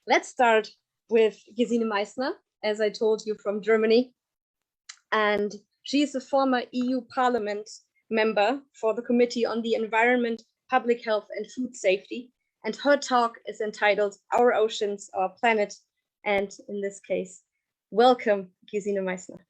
Let's start with Gesine Meissner, as I told you, from Germany. And she is a former EU Parliament member for the Committee on the Environment, Public Health and Food Safety. And her talk is entitled Our Oceans, Our Planet. And in this case, welcome, Gesine Meissner.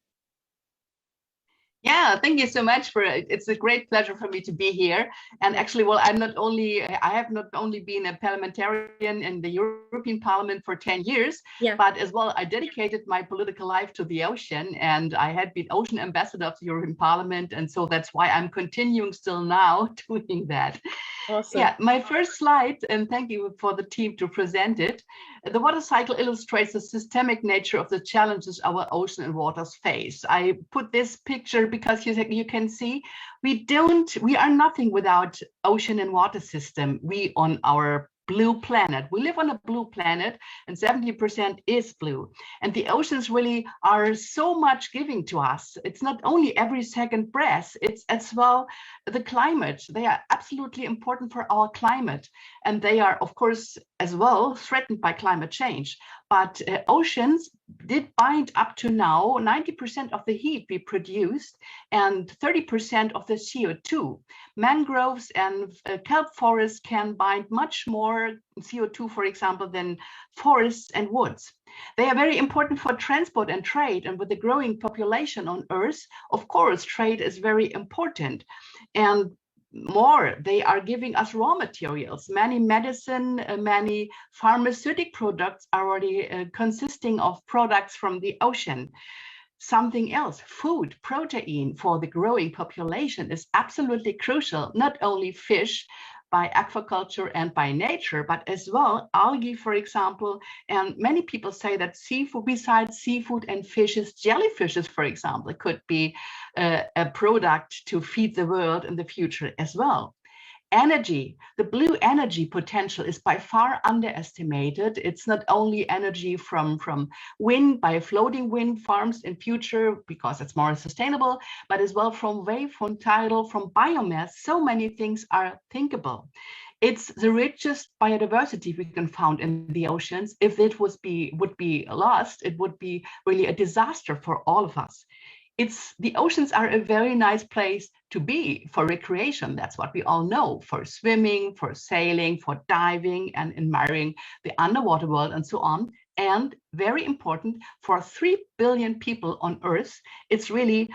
Yeah, thank you so much for it. It's a great pleasure for me to be here. And actually, well, I have not only been a parliamentarian in the European Parliament for 10 years, but as well, I dedicated my political life to the ocean, and I had been ocean ambassador of the European Parliament. And so that's why I'm continuing still now doing that. Awesome. Yeah, my first slide, and thank you for the team to present it. The water cycle illustrates the systemic nature of the challenges our ocean and waters face. I put this picture because you can see we are nothing without ocean and water system. We on our blue planet. We live on a blue planet and 70% is blue. And the oceans really are so much giving to us. It's not only every second breath, it's as well the climate. They are absolutely important for our climate. And they are, of course, as well threatened by climate change. But oceans did bind up to now 90% of the heat we produced and 30% of the CO2. Mangroves and kelp forests can bind much more CO2, for example, than forests and woods. They are very important for transport and trade, and with the growing population on Earth, of course, trade is very important. And more, they are giving us raw materials. Many medicine, many pharmaceutic products are already consisting of products from the ocean. Something else, food, protein for the growing population is absolutely crucial, not only fish by aquaculture and by nature, but as well algae, for example. And many people say that seafood, besides seafood and fishes, jellyfishes, for example, could be a product to feed the world in the future as well. Energy, the blue energy potential is by far underestimated. It's not only energy from wind, by floating wind farms in future, because it's more sustainable, but as well from wave, from tidal, from biomass. So many things are thinkable. It's the richest biodiversity we can find in the oceans. If it would be lost, it would be really a disaster for all of us. The oceans are a very nice place to be for recreation. That's what we all know, for swimming, for sailing, for diving and admiring the underwater world and so on. And very important, for 3 billion people on Earth, it's really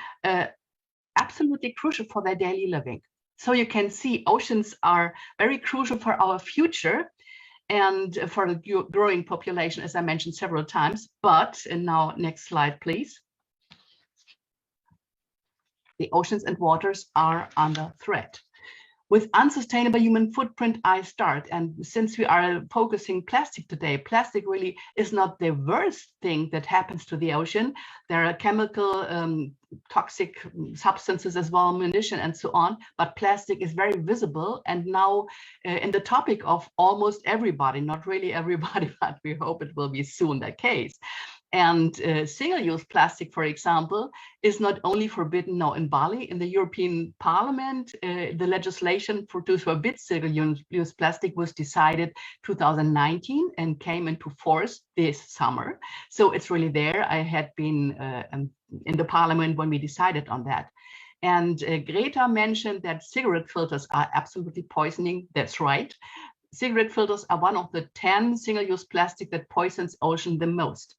absolutely crucial for their daily living. So you can see oceans are very crucial for our future and for the growing population, as I mentioned several times. But, and now next slide, please. The oceans and waters are under threat. With unsustainable human footprint, I start. And since we are focusing plastic today, plastic really is not the worst thing that happens to the ocean. There are chemical, toxic substances as well, munition and so on, but plastic is very visible. And now in the topic of almost everybody, not really everybody, but we hope it will be soon the case. And single-use plastic, for example, is not only forbidden now in Bali. In the European Parliament, the legislation to forbid single-use plastic was decided 2019 and came into force this summer. So it's really there. I had been in the Parliament when we decided on that. And Greta mentioned that cigarette filters are absolutely poisoning. That's right. Cigarette filters are one of the 10 single-use plastic that poisons ocean the most.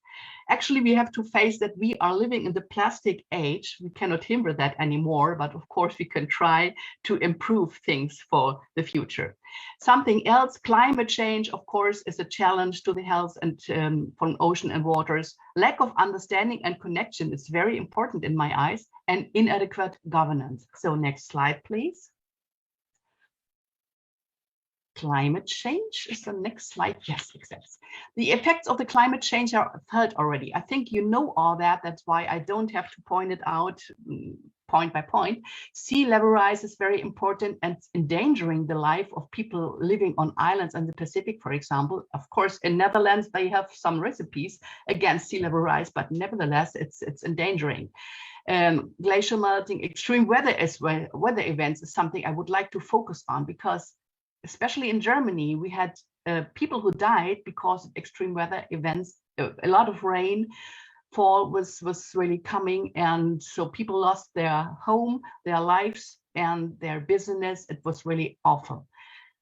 Actually, we have to face that we are living in the plastic age. We cannot hinder that anymore, but of course we can try to improve things for the future. Something else, climate change, of course, is a challenge to the health and from ocean and waters. Lack of understanding and connection is very important in my eyes, and inadequate governance. So next slide, please. Climate change is the next slide. Yes, exactly. The effects of the climate change are felt already. I think you know all that. That's why I don't have to point it out point by point. Sea level rise is very important and endangering the life of people living on islands in the Pacific, for example. Of course, in Netherlands, they have some recipes against sea level rise, but nevertheless, it's endangering. Glacial melting, extreme weather events is something I would like to focus on, because especially in Germany, we had people who died because of extreme weather events, a lot of rain fall was really coming, and so people lost their home, their lives, and their business. It was really awful.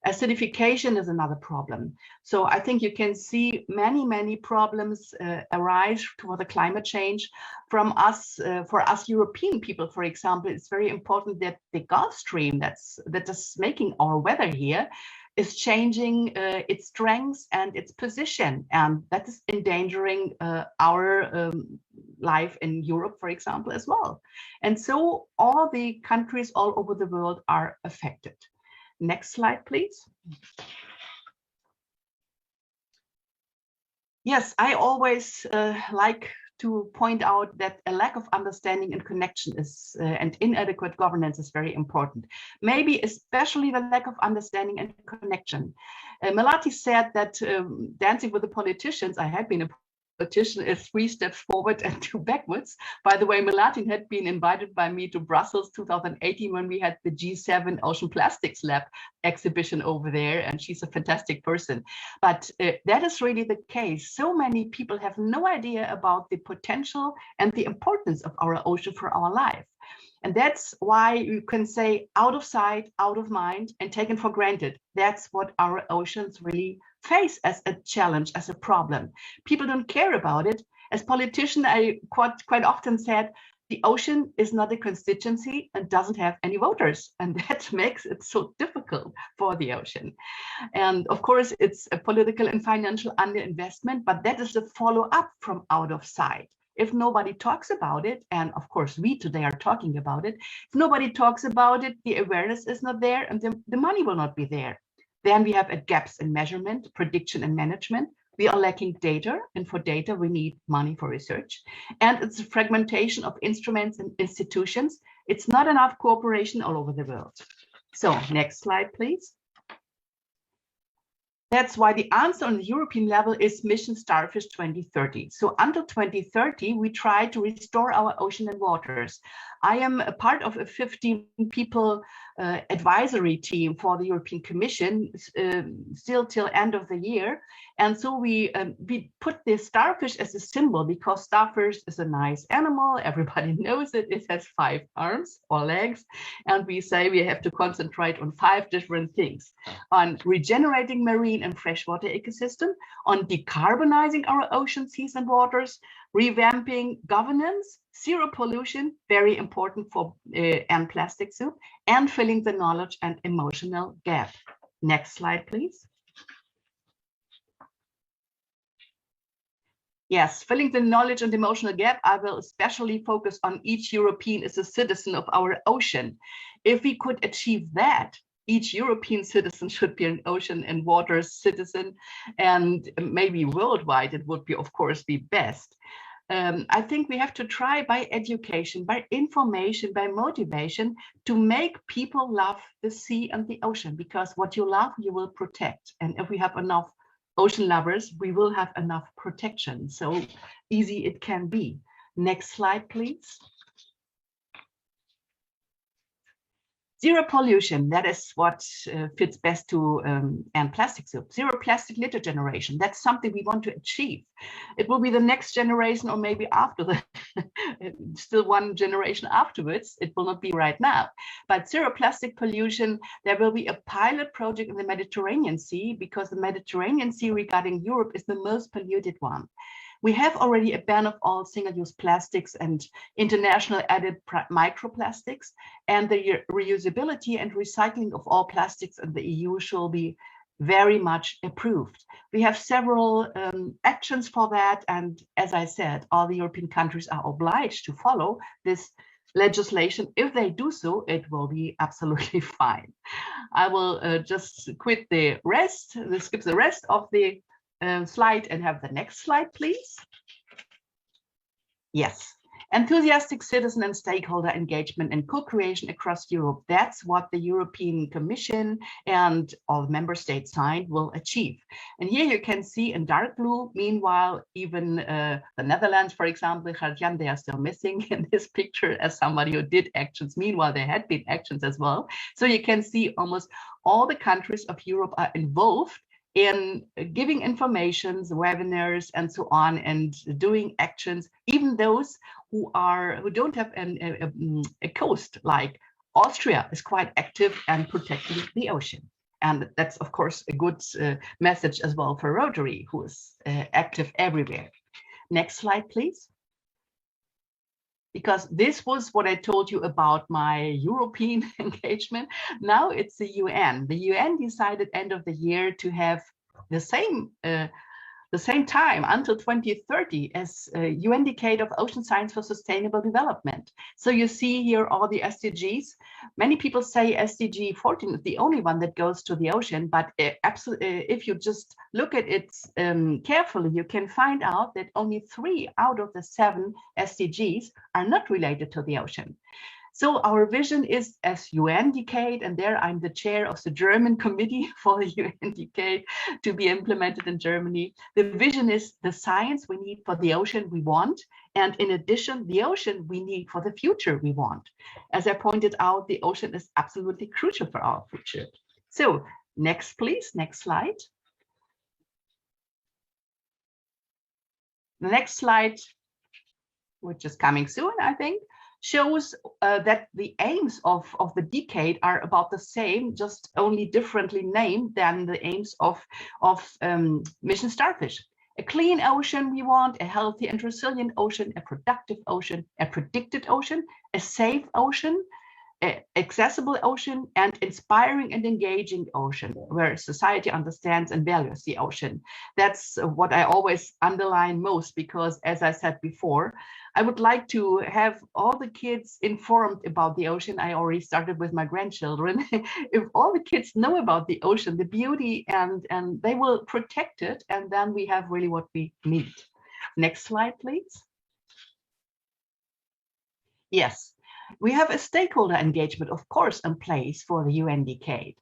Acidification is another problem. So I think you can see many problems arise for the climate change from us. For us European people, for example, it's very important that the Gulf Stream that is making our weather here is changing its strength and its position, and that is endangering our life in Europe, for example, as well. And so all the countries all over the world are affected. Next slide, please. Yes, I always like to point out that a lack of understanding and connection is and inadequate governance is very important. Maybe especially the lack of understanding and connection. Melati said that dancing with the politicians, I had been a politician, is 3 steps forward and 2 backwards. By the way, Melati had been invited by me to Brussels 2018 when we had the G7 Ocean Plastics Lab exhibition over there, and she's a fantastic person. But that is really the case. So many people have no idea about the potential and the importance of our ocean for our life. And that's why you can say out of sight, out of mind, and taken for granted. That's what our oceans really face as a challenge, as a problem. People don't care about it. As politician, I quite often said, the ocean is not a constituency and doesn't have any voters. And that makes it so difficult for the ocean. And of course, it's a political and financial underinvestment, but that is a follow-up from out of sight. If nobody talks about it, and of course we today are talking about it, if nobody talks about it, the awareness is not there and the money will not be there. Then we have gaps in measurement, prediction, and management. We are lacking data, and for data we need money for research. And it's a fragmentation of instruments and institutions. It's not enough cooperation all over the world. So next slide, please. That's why the answer on the European level is Mission Starfish 2030. So until 2030, we try to restore our ocean and waters. I am a part of a 15-people advisory team for the European Commission, still till end of the year. And so we put the starfish as a symbol because starfish is a nice animal. Everybody knows it. It has 5 arms or legs. And we say we have to concentrate on 5 different things: on regenerating marine and freshwater ecosystem, on decarbonizing our ocean, seas, and waters, revamping governance, zero pollution, very important for EndPlasticSoup, and filling the knowledge and emotional gap. Next slide, please. Yes, filling the knowledge and emotional gap, I will especially focus on each European as a citizen of our ocean. If we could achieve that, each European citizen should be an ocean and water citizen, and maybe worldwide, it would be, of course, be best. I think we have to try by education, by information, by motivation to make people love the sea and the ocean, because what you love, you will protect. And if we have enough ocean lovers, we will have enough protection. So easy it can be. Next slide, please. Zero pollution, that is what fits best to EndPlasticSoup. Zero plastic litter generation, that's something we want to achieve. It will be the next generation, or maybe after the, still one generation afterwards. It will not be right now. But zero plastic pollution, there will be a pilot project in the Mediterranean Sea, because the Mediterranean Sea regarding Europe is the most polluted one. We have already a ban of all single-use plastics and international added microplastics, and the reusability and recycling of all plastics in the EU shall be very much approved. We have several actions for that, and as I said, all the European countries are obliged to follow this legislation. If they do so, it will be absolutely fine. I will just quit the rest, skip the rest of the slide and have the next slide, please. Yes, enthusiastic citizen and stakeholder engagement and co-creation across Europe. That's what the European Commission and all member states signed will achieve. And here you can see in dark blue, meanwhile, even the Netherlands, for example, they are still missing in this picture as somebody who did actions. Meanwhile, there had been actions as well. So you can see almost all the countries of Europe are involved in giving informations, webinars, and so on, and doing actions, even those who don't have a coast, like Austria is quite active and protecting the ocean. And that's, of course, a good message as well for Rotary, who is active everywhere. Next slide, please. Because this was what I told you about my European engagement. Now it's the UN. The UN decided end of the year to have the same time until 2030 as UN Decade of Ocean Science for Sustainable Development. So you see here all the SDGs. Many people say SDG 14 is the only one that goes to the ocean, but if you just look at it carefully, you can find out that only 3 out of the 7 SDGs are not related to the ocean. So our vision is as UN Decade, and there I'm the chair of the German committee for the UN Decade to be implemented in Germany. The vision is the science we need for the ocean we want, and in addition, the ocean we need for the future we want. As I pointed out, the ocean is absolutely crucial for our future. So next, please, next slide. The next slide, which is coming soon, I think, shows that the aims of the decade are about the same, just only differently named than the aims of Mission Starfish. A clean ocean we want, a healthy and resilient ocean, a productive ocean, a predicted ocean, a safe ocean, accessible ocean, and inspiring and engaging ocean, where society understands and values the ocean. That's what I always underline most, because as I said before, I would like to have all the kids informed about the ocean. I already started with my grandchildren. If all the kids know about the ocean, the beauty, and they will protect it, and then we have really what we need. Next slide, please. Yes. We have a stakeholder engagement, of course, in place for the UN Decade.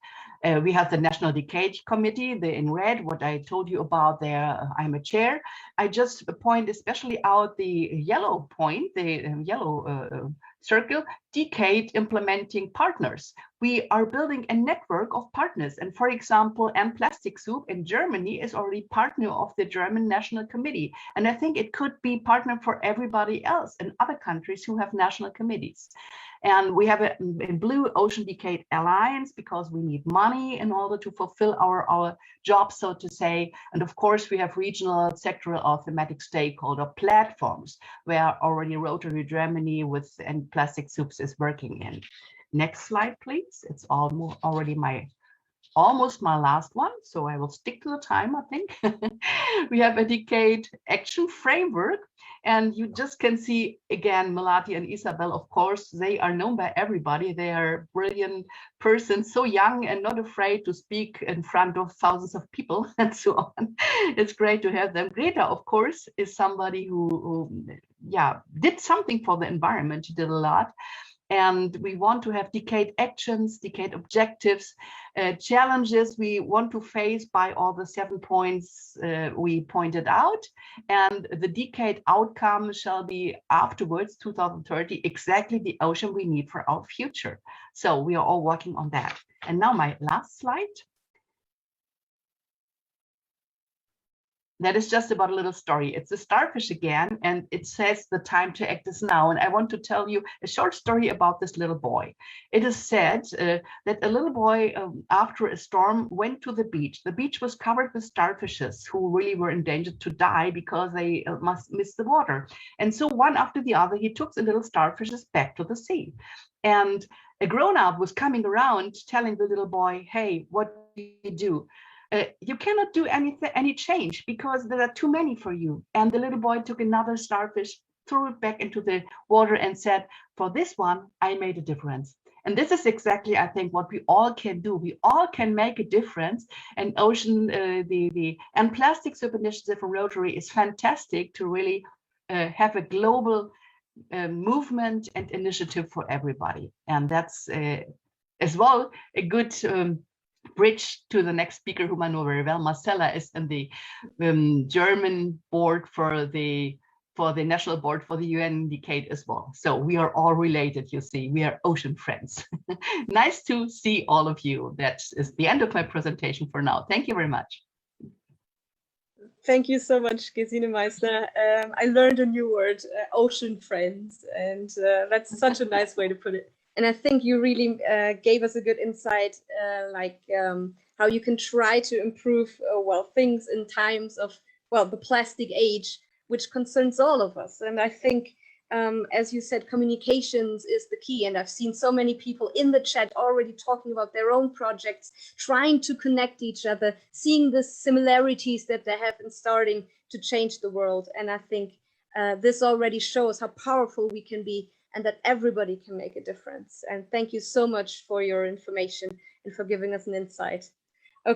We have the National Decade Committee, in red, what I told you about there, I'm a chair. I just point especially out the yellow point, the yellow circle, Decade Implementing Partners. We are building a network of partners. And for example, EndPlasticSoup in Germany is already partner of the German National Committee. And I think it could be partner for everybody else in other countries who have national committees. And we have a Blue Ocean Decade Alliance because we need money in order to fulfill our job, so to say. And of course, we have regional, sectoral, or thematic stakeholder platforms where already Rotary Germany with EndPlasticSoup is working in. Next slide, please. It's already almost my last one, so I will stick to the time, I think. We have a decade action framework, and you just can see again, Melati and Isabel, of course, they are known by everybody. They are brilliant persons, so young and not afraid to speak in front of thousands of people and so on. It's great to have them. Greta, of course, is somebody who did something for the environment. She did a lot. And we want to have decade actions, decade objectives, challenges we want to face by all the 7 points we pointed out. And the decade outcome shall be afterwards, 2030, exactly the ocean we need for our future. So we are all working on that. And now my last slide. That is just about a little story. It's a starfish again, and it says the time to act is now. And I want to tell you a short story about this little boy. It is said that a little boy, after a storm, went to the beach. The beach was covered with starfishes who really were endangered to die because they must miss the water. And so one after the other, he took the little starfishes back to the sea. And a grown-up was coming around telling the little boy, hey, what do you do? You cannot do any change because there are too many for you. And the little boy took another starfish, threw it back into the water and said, for this one, I made a difference. And this is exactly, I think, what we all can do. We all can make a difference. And Ocean, the EndPlasticSoup initiative from Rotary is fantastic to really have a global movement and initiative for everybody. And that's as well a good bridge to the next speaker whom I know very well. Marcella is in the German board for the national board for the UN Decade as well. So we are all related, you see, we are ocean friends. Nice to see all of you. That is the end of my presentation for now. Thank you very much. Thank you so much, Gesine Meissner. I learned a new word, ocean friends, and that's such a nice way to put it. And I think you really gave us a good insight, how you can try to improve, things in times of, the plastic age, which concerns all of us. And I think, as you said, communications is the key. And I've seen so many people in the chat already talking about their own projects, trying to connect each other, seeing the similarities that they have in starting to change the world. And I think this already shows how powerful we can be and that everybody can make a difference. And thank you so much for your information and for giving us an insight.